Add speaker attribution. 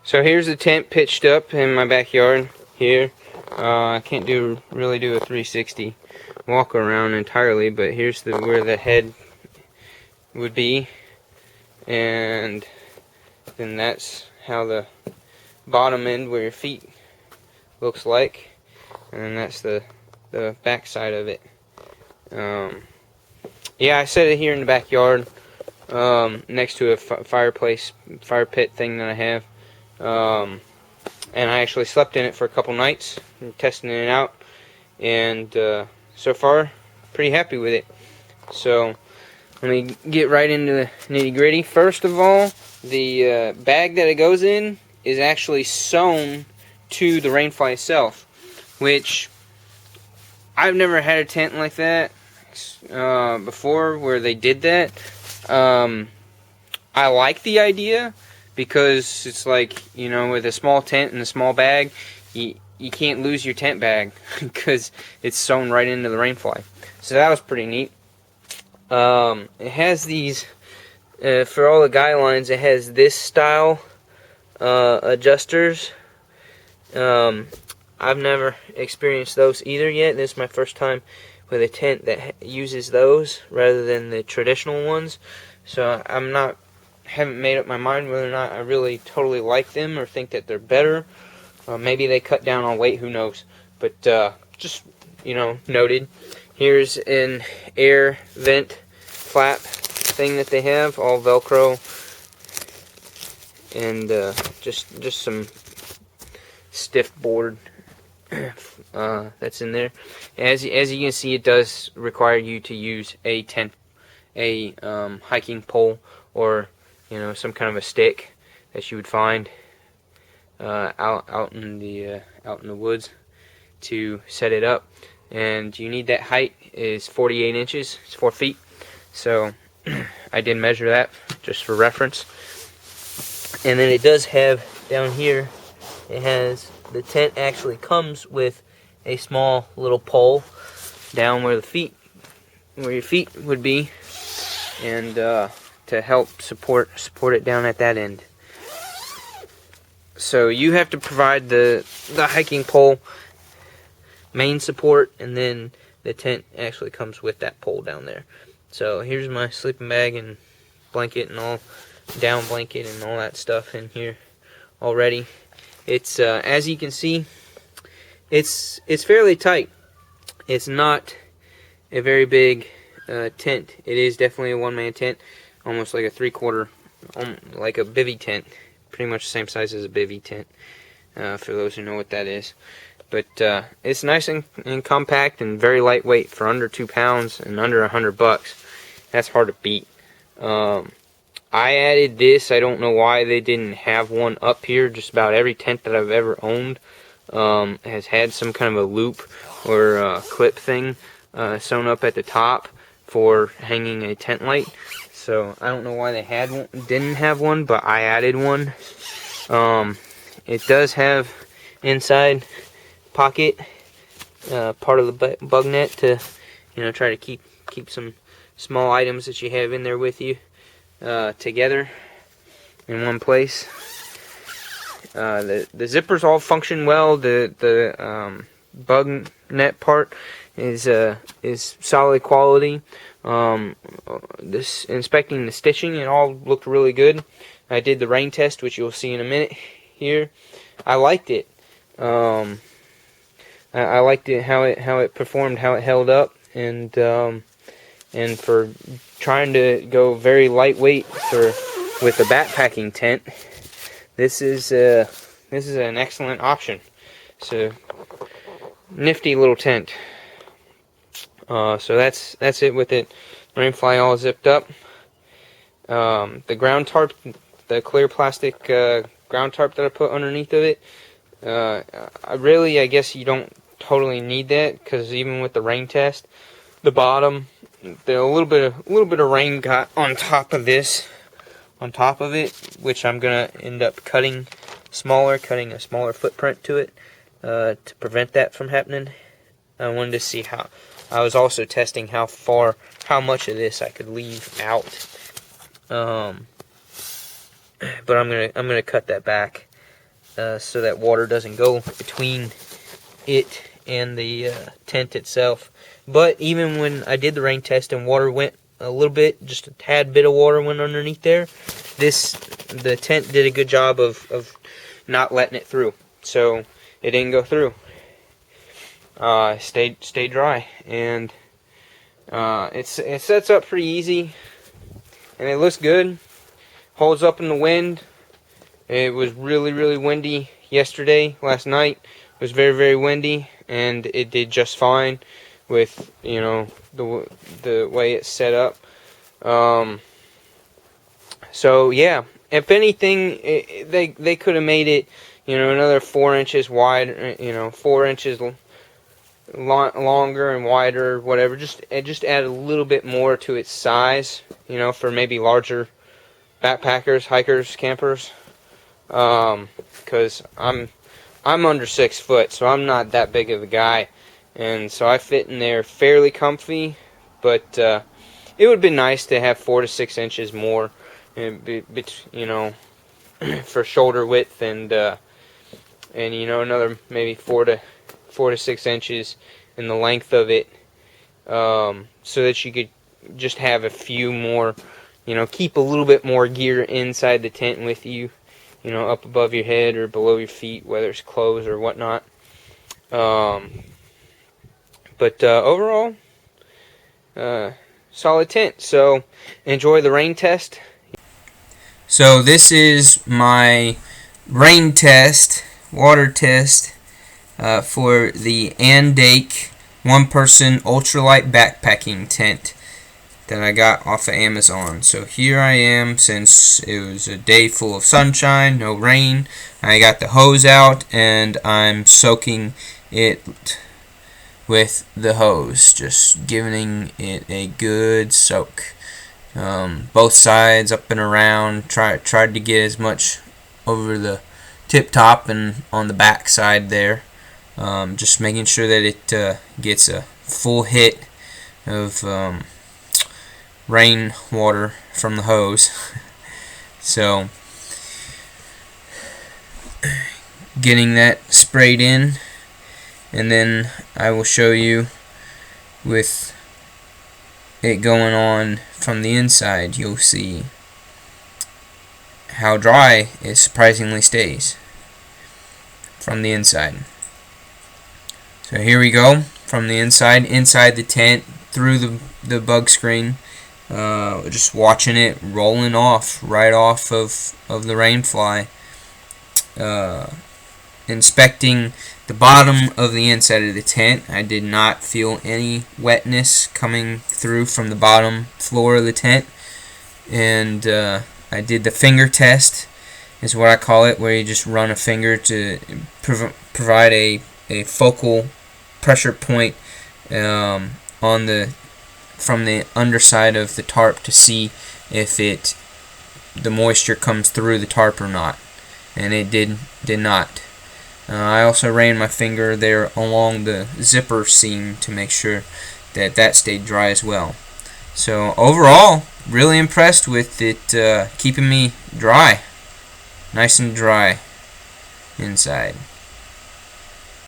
Speaker 1: So here's the tent pitched up in my backyard here. I can't really do a 360 walk around entirely, but here's where the head would be, and then that's how the bottom end where your feet looks like, and then that's the back side of it. Yeah, I set it here in the backyard, next to a fire pit thing that I have. And I actually slept in it for a couple nights, testing it out, and so far, pretty happy with it. So, let me get right into the nitty-gritty. First of all, the bag that it goes in is actually sewn to the rainfly itself, which I've never had a tent like that before where they did that. I like the idea, because it's like, you know, with a small tent and a small bag, you can't lose your tent bag because it's sewn right into the rainfly. So that was pretty neat. It has these, for all the guidelines, it has this style adjusters. I've never experienced those either yet. This is my first time with a tent that uses those rather than the traditional ones. So haven't made up my mind whether or not I really totally like them or think that they're better. Maybe they cut down on weight, who knows. But just, you know, noted. Here's an air vent flap thing that they have, all Velcro, and just some stiff board that's in there. As you can see, it does require you to use a hiking pole, or, you know, some kind of a stick that you would find out in the woods to set it up. And you need that height is 48 inches. It's 4 feet. So I did measure that just for reference. And then it does have down here, it has, the tent actually comes with a small little pole down where your feet would be, and to help support it down at that end. So you have to provide the hiking pole main support, and then the tent actually comes with that pole down there. So here's my sleeping bag and blanket and all, down blanket and all that stuff in here already. It's as you can see, it's fairly tight. It's not a very big tent. It is definitely a one-man tent, almost like a 3/4, like a bivy tent, pretty much the same size as a bivy tent, for those who know what that is. But it's nice and compact and very lightweight for under 2 pounds and under $100. That's hard to beat. I added this. I don't know why they didn't have one up here. Just about every tent that I've ever owned has had some kind of a loop or clip thing sewn up at the top for hanging a tent light. So I don't know why they didn't have one, but I added one. It does have inside pocket, part of the bug net to, you know, try to keep some small items that you have in there with you together in one place. The zippers all function well. The bug net part is solid quality. Inspecting the stitching, it all looked really good. I did the rain test, which you'll see in a minute here. I liked it. I liked it how it performed, how it held up, and for trying to go very lightweight with the backpacking tent, this is an excellent option. So nifty little tent. So that's it with it. Rainfly all zipped up. The ground tarp, the clear plastic ground tarp that I put underneath of it, I guess you don't totally need that, because even with the rain test, the bottom, a little bit of rain got on top of it, which I'm gonna end up cutting a smaller footprint to it to prevent that from happening. I wanted to see how. I was also testing how much of this I could leave out. But I'm gonna cut that back so that water doesn't go between it and the tent itself. But even when I did the rain test and water went a little bit, just a tad bit of water went underneath there, the tent did a good job of not letting it through, so it didn't go through. Stayed dry, and it sets up pretty easy, and it looks good. Holds up in the wind. It was really windy last night. It was very windy, and it did just fine with, you know, the way it's set up. So yeah, if anything, they could have made it, you know, another 4 inches wide, you know, 4 inches longer and wider, whatever. Just add a little bit more to its size, you know, for maybe larger backpackers, hikers, campers. Because I'm under 6 foot, so I'm not that big of a guy, and so I fit in there fairly comfy. But it would be nice to have 4 to 6 inches more, you know, for shoulder width, and you know, another maybe 4 to 6 inches in the length of it, so that you could just have a few more, you know, keep a little bit more gear inside the tent with you, you know, up above your head or below your feet, whether it's clothes or whatnot. But overall, solid tent. So enjoy the rain test. So this is my rain test, water test, for the Andake one-person ultralight backpacking tent that I got off of Amazon. So here I am, since it was a day full of sunshine, no rain. I got the hose out and I'm soaking it with the hose, just giving it a good soak. Both sides, up and around. Tried to get as much over the tip top and on the back side there. Just making sure that it gets a full hit of rain water from the hose. So getting that sprayed in, and then I will show you with it going on from the inside. You'll see how dry it surprisingly stays from the inside. So here we go, from the inside the tent, through the bug screen. Just watching it rolling off, right off of the rainfly. Inspecting the bottom of the inside of the tent. I did not feel any wetness coming through from the bottom floor of the tent. And I did the finger test, is what I call it, where you just run a finger to provide a focal pressure point on from the underside of the tarp to see if the moisture comes through the tarp or not, and it did not. I also ran my finger there along the zipper seam to make sure that stayed dry as well. So overall, really impressed with it keeping me dry, nice and dry inside.